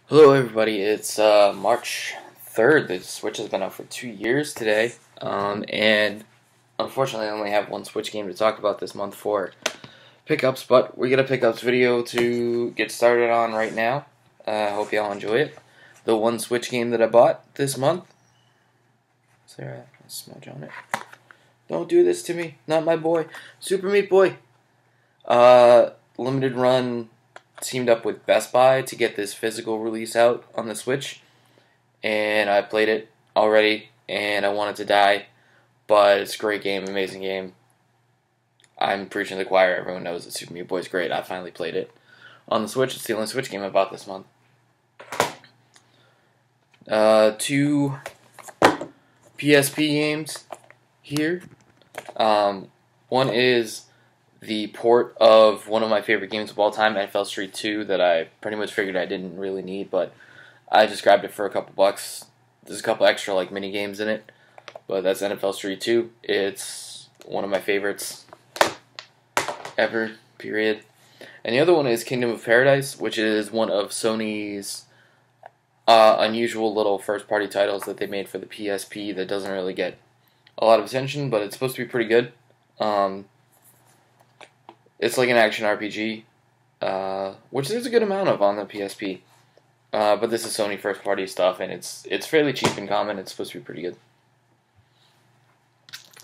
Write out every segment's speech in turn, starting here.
Hello everybody, it's March 3rd. The Switch has been out for 2 years today, and unfortunately I only have one Switch game to talk about this month for pickups, but we got a pickups video to get started on right now. I hope y'all enjoy it. The one Switch game that I bought this month. Is there a smudge on it? Don't do this to me, not my boy. Super Meat Boy. Limited run teamed up with Best Buy to get this physical release out on the Switch, and I played it already, and I wanted to die, but it's a great game, amazing game. I'm preaching to the choir. Everyone knows that Super Meat Boy is great. I finally played it on the Switch. It's the only Switch game I bought this month. Two PSP games here. One is the port of one of my favorite games of all time, NFL Street 2, that I pretty much figured I didn't really need, but I just grabbed it for a couple bucks. There's a couple extra mini games in it, but that's NFL Street 2. It's one of my favorites ever, period. And the other one is Kingdom of Paradise, which is one of Sony's unusual little first-party titles that they made for the PSP that doesn't really get a lot of attention, but it's supposed to be pretty good. It's like an action RPG, which there's a good amount of on the PSP. But this is Sony first-party stuff, and it's fairly cheap and common. It's supposed to be pretty good.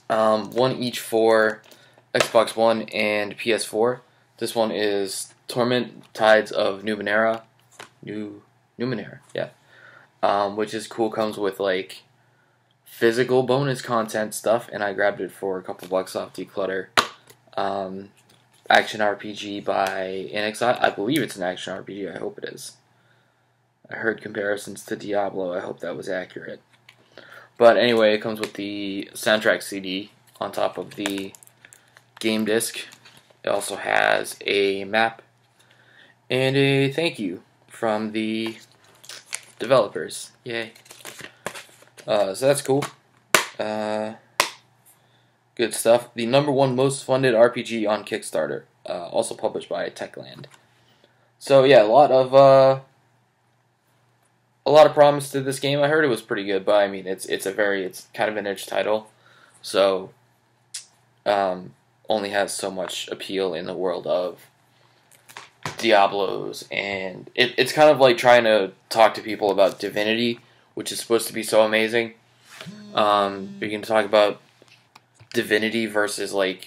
One each for Xbox One and PS4. This one is Torment Tides of Numenera. Numenera, yeah. Which is cool. Comes with physical bonus content stuff, and I grabbed it for a couple bucks off Declutter. Action RPG by Ecks. I believe it's an action RPG. I hope it is. I heard comparisons to Diablo. I hope that was accurate. But anyway, it comes with the soundtrack CD on top of the game disc. It also has a map and a thank you from the developers. Yay. So that's cool. Good stuff. The #1 most funded RPG on Kickstarter. Also published by Techland. So yeah, a lot of promise to this game. I heard it was pretty good, but I mean, it's kind of an niche title, so only has so much appeal in the world of Diablos, and it's kind of like trying to talk to people about Divinity, which is supposed to be so amazing. You can talk about Divinity versus I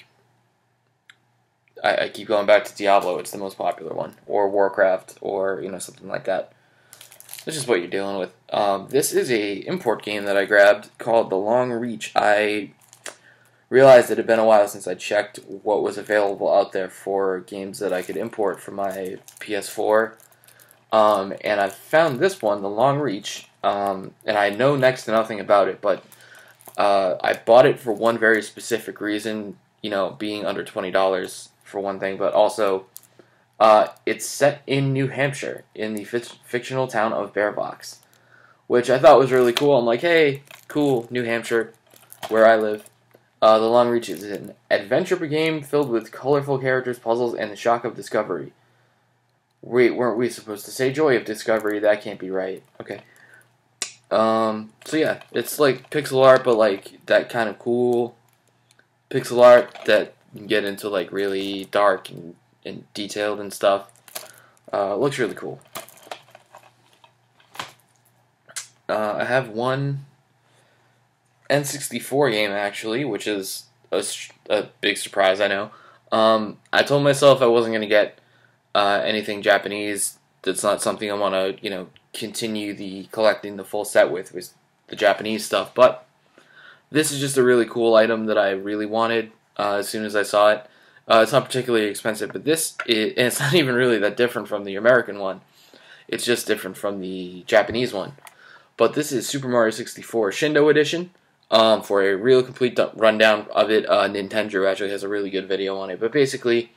keep going back to Diablo. It's the most popular one, or Warcraft, or something like that. This is what you're dealing with. This is a import game that I grabbed called The Long Reach. I realized it had been a while since I checked what was available out there for games that I could import for my PS4, and I found this one, The Long Reach, and I know next to nothing about it, but I bought it for one very specific reason, being under $20 for one thing, but also it's set in New Hampshire, in the fictional town of Bear Box, which I thought was really cool. I'm like, hey, cool, New Hampshire, where I live. The Long Reach is an adventure game filled with colorful characters, puzzles, and the shock of discovery. Wait, weren't we supposed to say joy of discovery? That can't be right. Okay. So yeah, it's like pixel art, but that kind of cool pixel art that you can get into really dark and detailed and stuff. Looks really cool. I have one N64 game actually, which is a big surprise, I know. I told myself I wasn't going to get anything Japanese. That's not something I want to, continue collecting the full set with the Japanese stuff, but this is just a really cool item that I really wanted as soon as I saw it. It's not particularly expensive, but and it's not even really that different from the American one. It's just different from the Japanese one. But this is Super Mario 64 Shindou Edition. For a real complete rundown of it, Nintendo actually has a really good video on it. But basically,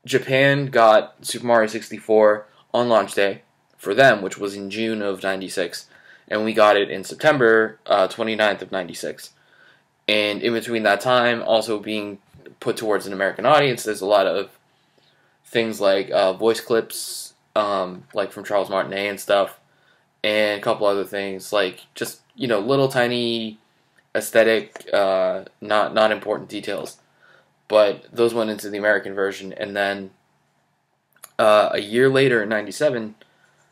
Japan got Super Mario 64 on launch day for them, which was in June of '96, and we got it in September 29th of '96. And in between that time, also being put towards an American audience, there's a lot of things like voice clips like from Charles Martinet and stuff, and a couple other things, like just, little tiny aesthetic, not important details. But those went into the American version, and then a year later in '97,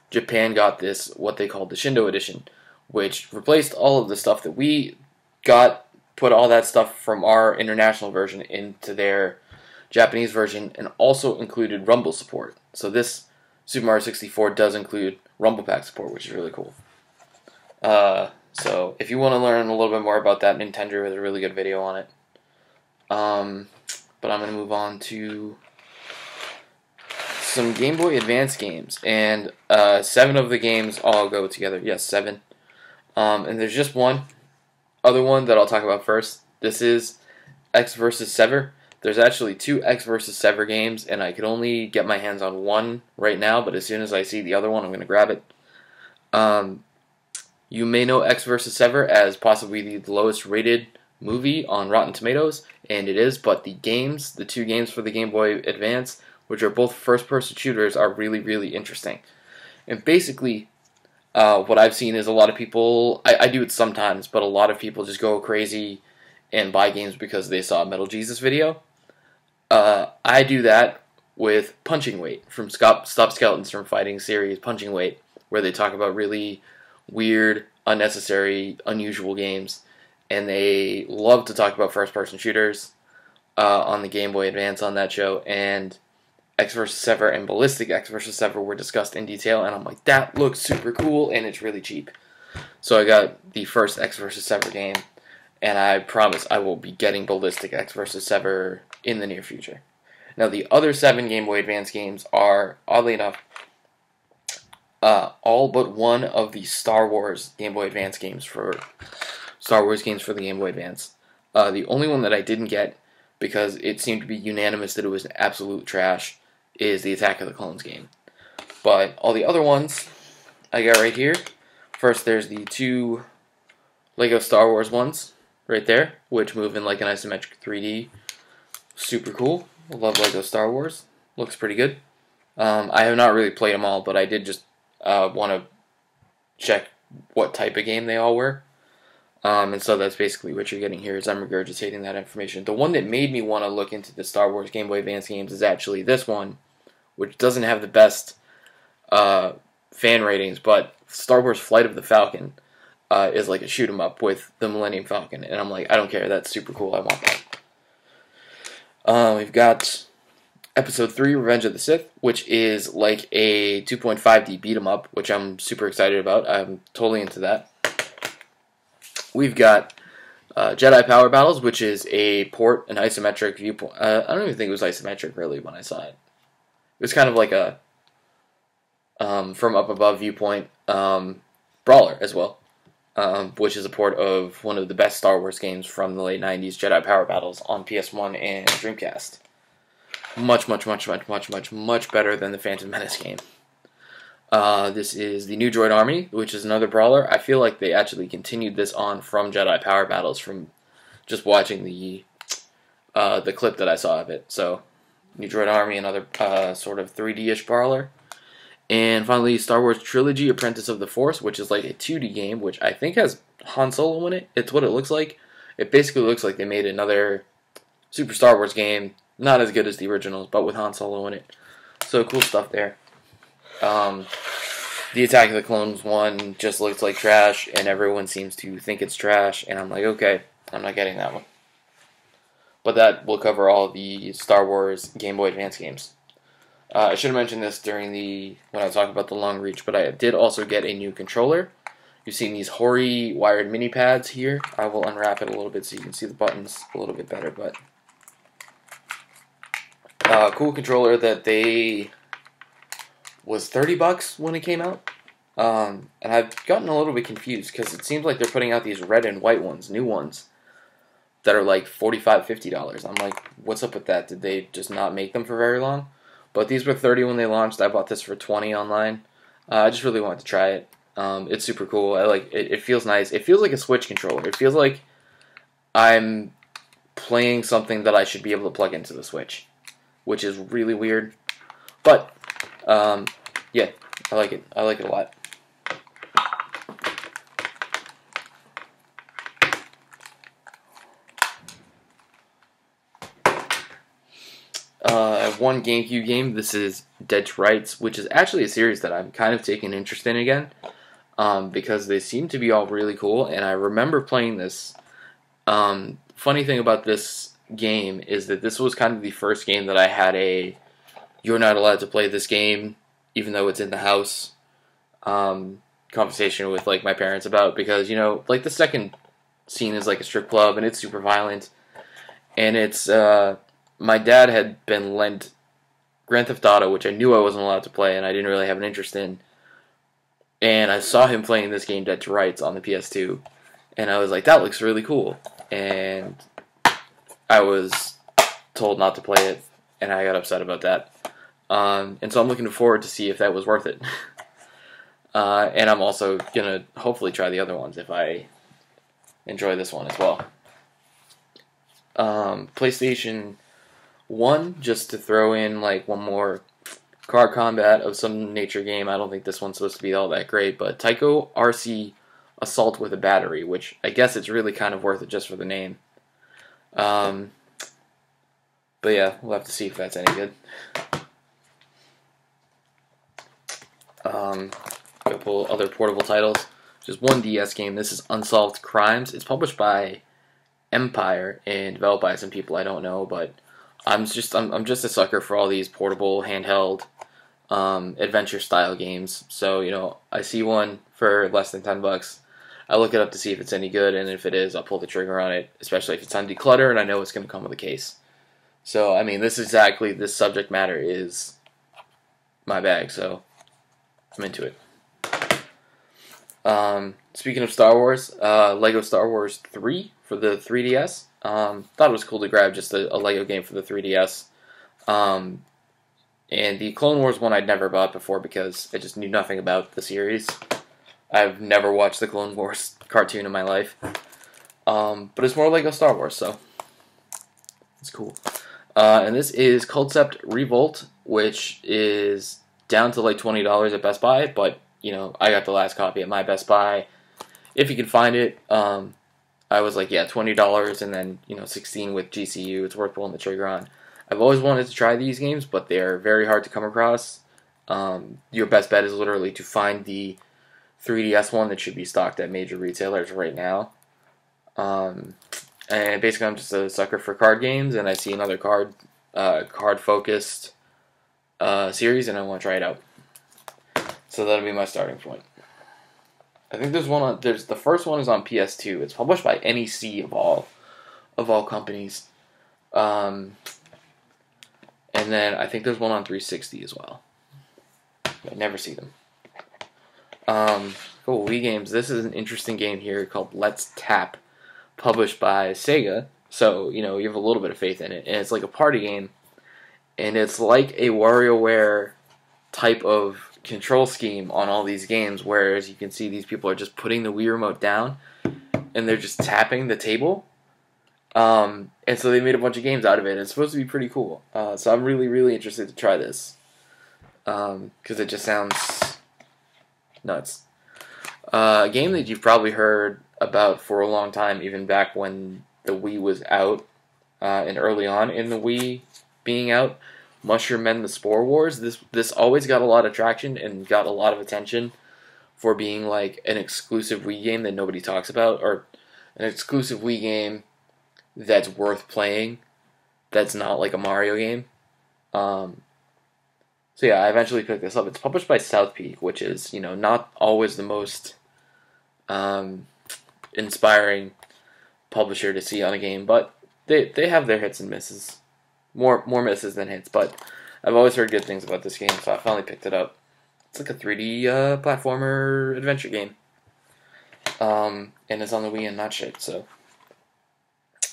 Japan got this, what they called the Shindou edition, which replaced all of the stuff that we got, put all that stuff from our international version into their Japanese version, and also included Rumble support. So this Super Mario 64 does include Rumble Pack support, which is really cool. So if you want to learn a little bit more about that, Nintendo has a really good video on it. But I'm going to move on to some Game Boy Advance games, and 7 of the games all go together. Yes, 7. And there's just one other one that I'll talk about first. This is Ecks vs. Sever. There's actually 2 Ecks vs. Sever games, and I could only get my hands on one right now, but as soon as I see the other one, I'm going to grab it. You may know Ecks vs. Sever as possibly the lowest rated movie on Rotten Tomatoes, and it is, but the 2 games for the Game Boy Advance, which are both first-person shooters, are really, really interesting. And basically, what I've seen is a lot of people, I do it sometimes, but a lot of people just go crazy and buy games because they saw a Metal Jesus video. I do that with Punching Weight from Stop Skeletons from Fighting series, Punching Weight, where they talk about really weird, unnecessary, unusual games, and they love to talk about first-person shooters on the Game Boy Advance on that show, and Ecks vs. Sever and Ballistic Ecks vs. Sever were discussed in detail, and I'm like, that looks super cool, and it's really cheap. So I got the first Ecks vs. Sever game, and I promise I will be getting Ballistic Ecks vs. Sever in the near future. Now, the other 7 Game Boy Advance games are, oddly enough, all but one of the Star Wars Game Boy Advance games for the Game Boy Advance. The only one that I didn't get, because it seemed to be unanimous that it was an absolute trash, is the Attack of the Clones game. But all the other ones I got right here. First, there's the 2 Lego Star Wars ones right there, which move in like an isometric 3D. Super cool. I love Lego Star Wars. Looks pretty good. I have not really played them all, but I did just want to check what type of game they all were. And so that's basically what you're getting here, is I'm regurgitating that information. The one that made me want to look into the Star Wars Game Boy Advance games is actually this one, which doesn't have the best fan ratings, but Star Wars Flight of the Falcon is like a shoot 'em up with the Millennium Falcon, and I'm like, I don't care, that's super cool, I want that. We've got Episode 3, Revenge of the Sith, which is like a 2.5D beat 'em up, which I'm super excited about. I'm totally into that. We've got Jedi Power Battles, which is a port, an isometric viewpoint. I don't even think it was isometric, really, when I saw it. It was kind of like a from up above viewpoint brawler as well, which is a port of one of the best Star Wars games from the late 90s, Jedi Power Battles, on PS1 and Dreamcast. Much, much, much, much, much, much, much better than the Phantom Menace game. This is the New Droid Army, which is another brawler. I feel like they actually continued this on from Jedi Power Battles from just watching the clip that I saw of it. So, New Droid Army, another sort of 3D-ish brawler. And finally, Star Wars Trilogy, Apprentice of the Force, which is like a 2D game, which I think has Han Solo in it. It's what it looks like. It basically looks like they made another Super Star Wars game, not as good as the originals, but with Han Solo in it. So, cool stuff there. The Attack of the Clones one just looks like trash, and everyone seems to think it's trash, and I'm like, okay, I'm not getting that one. But that will cover all the Star Wars Game Boy Advance games. I should have mentioned this when I was talking about the long reach, but I did also get a new controller. You've seen these Hori wired mini pads here. I will unwrap it a little bit so you can see the buttons a little bit better, but cool controller that was $30 when it came out. And I've gotten a little bit confused because it seems like they're putting out these red and white ones, new ones, that are like $45, $50. I'm like, what's up with that? Did they just not make them for very long? But these were $30 when they launched. I bought this for $20 online. I just really wanted to try it. It's super cool. I like it. It feels nice. It feels like a Switch controller. It feels like I'm playing something that I should be able to plug into the Switch, which is really weird. But Yeah, I like it. I like it a lot. I have one GameCube game. This is Dead to Rights, which is actually a series that I'm kind of taking interest in again, because they seem to be all really cool, and I remember playing this. Funny thing about this game is that this was kind of the first game that I had a "you're not allowed to play this game, even though it's in the house" conversation with like my parents about, because like the second scene is like a strip club and it's super violent, and it's my dad had been lent Grand Theft Auto, which I knew I wasn't allowed to play and I didn't really have an interest in, and I saw him playing this game Dead to Rights on the PS2, and I was like, that looks really cool, and I was told not to play it, and I got upset about that. And so I'm looking forward to see if that was worth it. And I'm also going to hopefully try the other ones if I enjoy this one as well. PlayStation 1, just to throw in like one more card combat of some nature game. I don't think this one's supposed to be all that great, but Tyco RC Assault with a Battery, which I guess it's really kind of worth it just for the name. But yeah, we'll have to see if that's any good. A couple other portable titles. Just one DS game. This is Unsolved Crimes. It's published by Empire and developed by some people I don't know, but I'm just a sucker for all these portable, handheld, adventure style games. So I see one for less than $10. I look it up to see if it's any good, and if it is, I'll pull the trigger on it. Especially if it's on declutter, and I know it's going to come with a case. So I mean, this subject matter is my bag. So I'm into it. Speaking of Star Wars, Lego Star Wars 3 for the 3DS. Thought it was cool to grab just a Lego game for the 3DS. And the Clone Wars one I'd never bought before because I just knew nothing about the series. I've never watched the Clone Wars cartoon in my life. But it's more Lego Star Wars, so it's cool. And this is Culdcept Revolt, which is down to like $20 at Best Buy, but I got the last copy at my Best Buy. If you can find it, I was like, yeah, $20, and then $16 with GCU. It's worth pulling the trigger on. I've always wanted to try these games, but they're very hard to come across. Your best bet is literally to find the 3DS one that should be stocked at major retailers right now. And basically, I'm just a sucker for card games, and I see another card-focused series, and I want to try it out. So that'll be my starting point. I think the first one is on PS2. It's published by NEC of all companies. And then I think there's one on 360 as well. I never see them. Cool, Wii games. This is an interesting game here called Let's Tap, published by Sega. So, you have a little bit of faith in it. And it's like a party game. And it's like a WarioWare type of control scheme on all these games, whereas you can see these people are just putting the Wii remote down and they're just tapping the table. And so they made a bunch of games out of it. It's supposed to be pretty cool. So I'm really, really interested to try this. Because it just sounds nuts. A game that you've probably heard about for a long time, even back when the Wii was out, and early on in the Wii being out, Mushroom Men the Spore Wars. This always got a lot of traction and got a lot of attention for being like an exclusive Wii game that nobody talks about, or an exclusive Wii game that's worth playing, that's not like a Mario game. So yeah, I eventually picked this up. It's published by South Peak, which is, not always the most inspiring publisher to see on a game, but they have their hits and misses. More misses than hits, but I've always heard good things about this game, so I finally picked it up. It's like a 3D platformer adventure game. And it's on the Wii and not shit, so.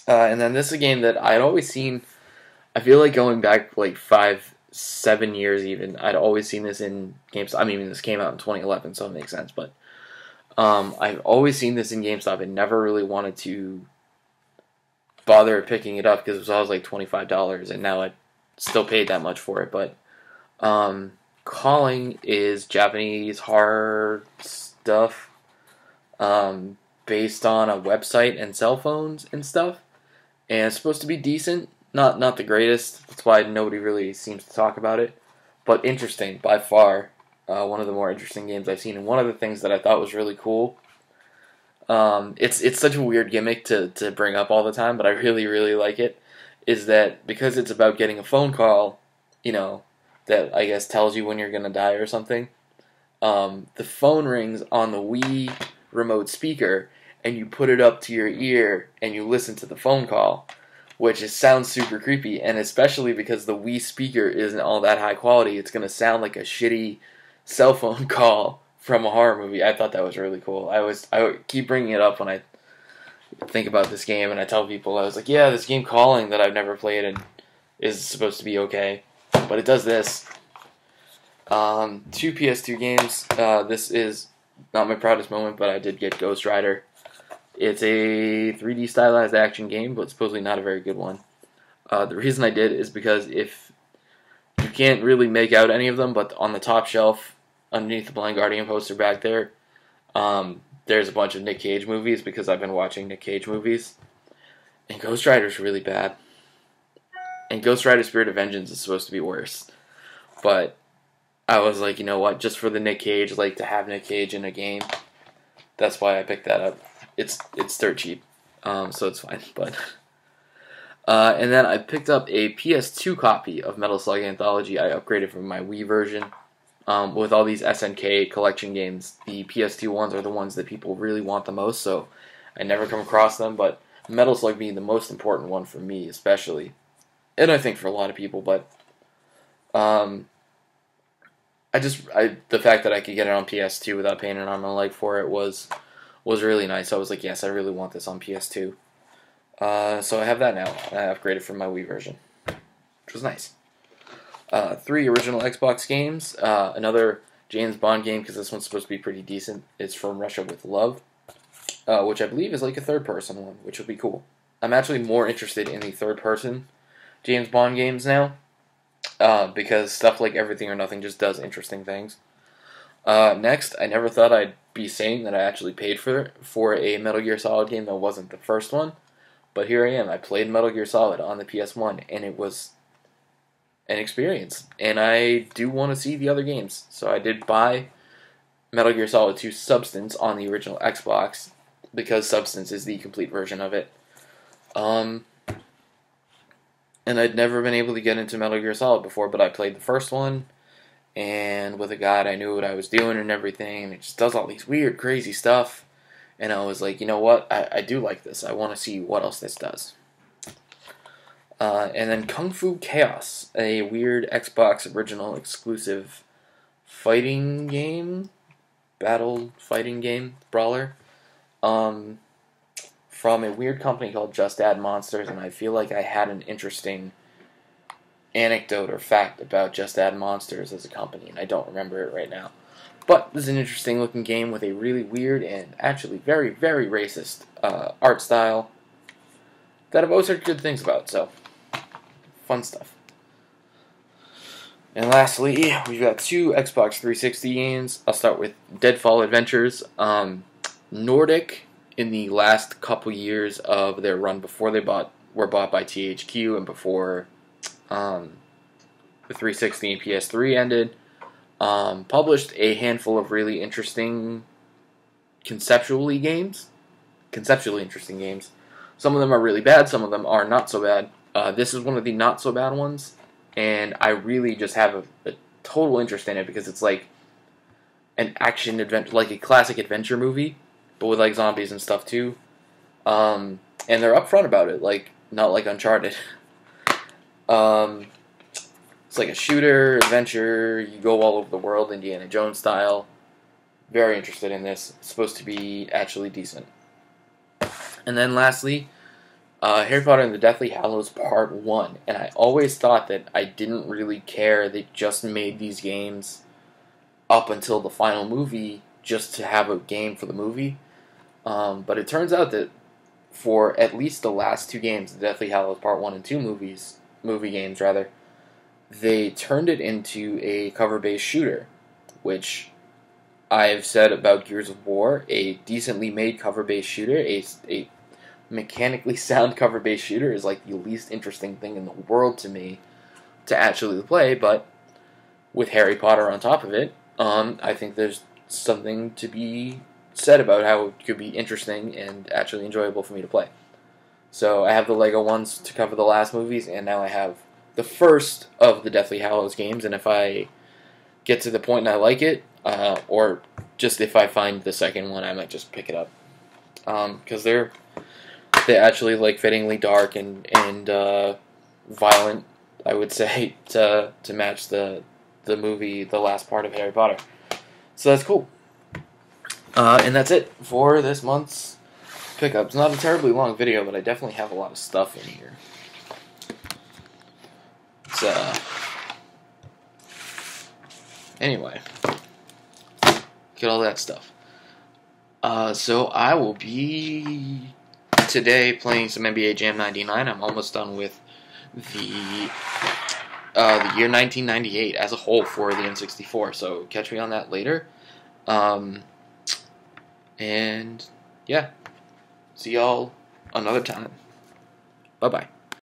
And then this is a game that I'd always seen, I feel like going back like 5-7 years even, I'd always seen this in GameStop. I mean, this came out in 2011, so it makes sense, but I've always seen this in GameStop and never really wanted to bother picking it up because it was always like $25, and now I still paid that much for it. But Calling is Japanese horror stuff, based on a website and cell phones and stuff, and it's supposed to be decent. Not the greatest. That's why nobody really seems to talk about it, but interesting by far. One of the more interesting games I've seen, and one of the things that I thought was really cool. It's such a weird gimmick to bring up all the time, but I really, really like it, is that because it's about getting a phone call, that I guess tells you when you're going to die or something, the phone rings on the Wii remote speaker, and you put it up to your ear, and you listen to the phone call, which sounds super creepy, and especially because the Wii speaker isn't all that high quality, it's going to sound like a shitty cell phone call from a horror movie. I thought that was really cool. I keep bringing it up when I think about this game, and I tell people, I was like, yeah, this game Calling that I've never played and is supposed to be okay, but it does this. 2 PS2 games. This is not my proudest moment, but I did get Ghost Rider. It's a 3D stylized action game, but supposedly not a very good one. The reason I did is because if you can't really make out any of them, but on the top shelf, underneath the Blind Guardian poster back there, there's a bunch of Nick Cage movies, because I've been watching Nick Cage movies. And Ghost Rider's really bad. And Ghost Rider Spirit of Vengeance is supposed to be worse. But I was like, you know what, just for the Nick Cage, to have Nick Cage in a game, that's why I picked that up. It's dirt cheap, so it's fine. But and then I picked up a PS2 copy of Metal Slug Anthology. I upgraded from my Wii version. With all these SNK collection games, the PS2 ones are the ones that people really want the most, so I never come across them, but Metal Slug being the most important one for me, especially, and I think for a lot of people, but the fact that I could get it on PS2 without paying an arm and a leg for it was really nice. I was like, yes, I really want this on PS2. So I have that now. I upgraded from my Wii version, which was nice. 3 original Xbox games. Another James Bond game, because this one's supposed to be pretty decent. It's From Russia with Love, which I believe is like a third-person one, which would be cool. I'm actually more interested in the third-person James Bond games now, because stuff like Everything or Nothing just does interesting things. Next, I never thought I'd be saying that I actually paid for a Metal Gear Solid game that wasn't the first one, but here I am. I played Metal Gear Solid on the PS1, and it was an experience, and I do want to see the other games. So I did buy Metal Gear Solid 2 Substance on the original Xbox, because Substance is the complete version of it. And I'd never been able to get into Metal Gear Solid before, but I played the first one, and with a guide, I knew what I was doing and everything, and it just does all these weird, crazy stuff, and I was like, you know what, I do like this. I want to see what else this does. And then Kung Fu Chaos, a weird Xbox original exclusive fighting game, battle fighting game, brawler, from a weird company called Just Add Monsters, and I feel like I had an interesting anecdote or fact about Just Add Monsters as a company, and I don't remember it right now. But this is an interesting looking game with a really weird and actually very, very racist art style that I've always heard good things about, so fun stuff. And lastly, we've got 2 Xbox 360 games. I'll start with Deadfall Adventures. Nordic, in the last couple years of their run before they were bought by THQ and before the 360 and PS3 ended, published a handful of really interesting conceptually interesting games. Some of them are really bad, some of them are not so bad. This is one of the not so bad ones, and I really just have a total interest in it because it's like an action adventure, like a classic adventure movie, but with like zombies and stuff too. And they're upfront about it, like not like Uncharted. It's like a shooter adventure. You go all over the world, Indiana Jones style. Very interested in this. It's supposed to be actually decent. And then lastly, Harry Potter and the Deathly Hallows Part 1. And I always thought that I didn't really care. They just made these games up until the final movie just to have a game for the movie. But it turns out that for at least the last 2 games, the Deathly Hallows Part 1 and 2 movie games, they turned it into a cover-based shooter, which I've said about Gears of War, a decently made cover-based shooter, a mechanically sound cover-based shooter is like the least interesting thing in the world to me to actually play, but with Harry Potter on top of it, I think there's something to be said about how it could be interesting and actually enjoyable for me to play. So I have the Lego ones to cover the last movies, and now I have the first of the Deathly Hallows games, and if I get to the point and I like it, or just if I find the second one, I might just pick it up. Because they're actually like fittingly dark and violent, I would say, to match the movie, the last part of Harry Potter. So that's cool. And that's it for this month's pickups. Not a terribly long video, but I definitely have a lot of stuff in here. Anyway, get all that stuff. So I will be today playing some NBA Jam 99. I'm almost done with the year 1998 as a whole for the N64. So catch me on that later. And yeah, see y'all another time. Bye bye.